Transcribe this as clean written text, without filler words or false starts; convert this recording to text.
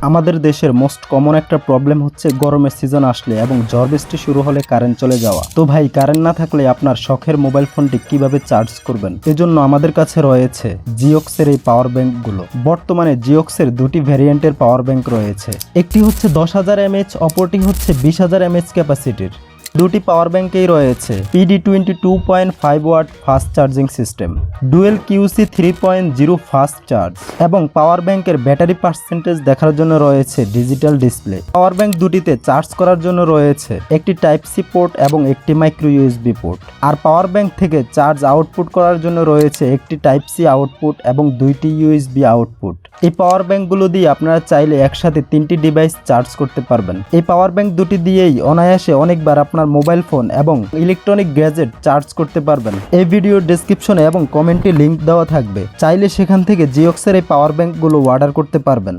আমাদের দেশের most common একটা প্রবলেম হচ্ছে গরমের সিজন আসলে এবং ঝড় বৃষ্টি শুরু হলে কারেন্ট চলে যাওয়া। তো ভাই, কারেন্ট না থাকলে আপনার শখের মোবাইল ফোনটি কিভাবে চার্জ করবেন? এজন্য আমাদের কাছে রয়েছে জিওক্সের এই পাওয়ার ব্যাংকগুলো। বর্তমানে জিওক্সের দুটি ভ্যারিয়েন্টের পাওয়ার ব্যাংক রয়েছে, একটি হচ্ছে 10,000 mAh, অপরটি হচ্ছে 20,000 mAh ক্যাপাসিটির। দুটি পাওয়ার ব্যাংকেই রয়েছে PD22.5 watt fast charging system, dual QC 3.0 fast charge এবং পাওয়ার ব্যাংকের ব্যাটারি পার্সেন্টেজ দেখার জন্য রয়েছে ডিজিটাল ডিসপ্লে। পাওয়ার ব্যাংক দুটিতে চার্জ করার জন্য রয়েছে একটি টাইপ সি পোর্ট এবং একটি মাইক্রো ইউএসবি পোর্ট। আর পাওয়ার ব্যাংক থেকে চার্জ আউটপুট করার জন্য রয়েছে একটি টাইপ সি আউটপুট এবং দুইটি ইউএসবি আউটপুট। এই পাওয়ার ব্যাংকগুলো দিয়ে আপনারা চাইলে একসাথে 3টি ডিভাইস চার্জ করতে পারবেন। এই পাওয়ার ব্যাংক দুটি দিয়েই অনায়াসে অনেকবার আপনার মোবাইল ফোন এবং ইলেকট্রনিক গ্যাজেট চার্জ করতে পারবেন। এই ভিডিওর ডেসক্রিপশনে এবং কমেন্টে লিংক দেওয়া থাকবে, চাইলে সেখান থেকে জিওক্সের এই পাওয়ার ব্যাংকগুলো অর্ডার করতে পারবেন।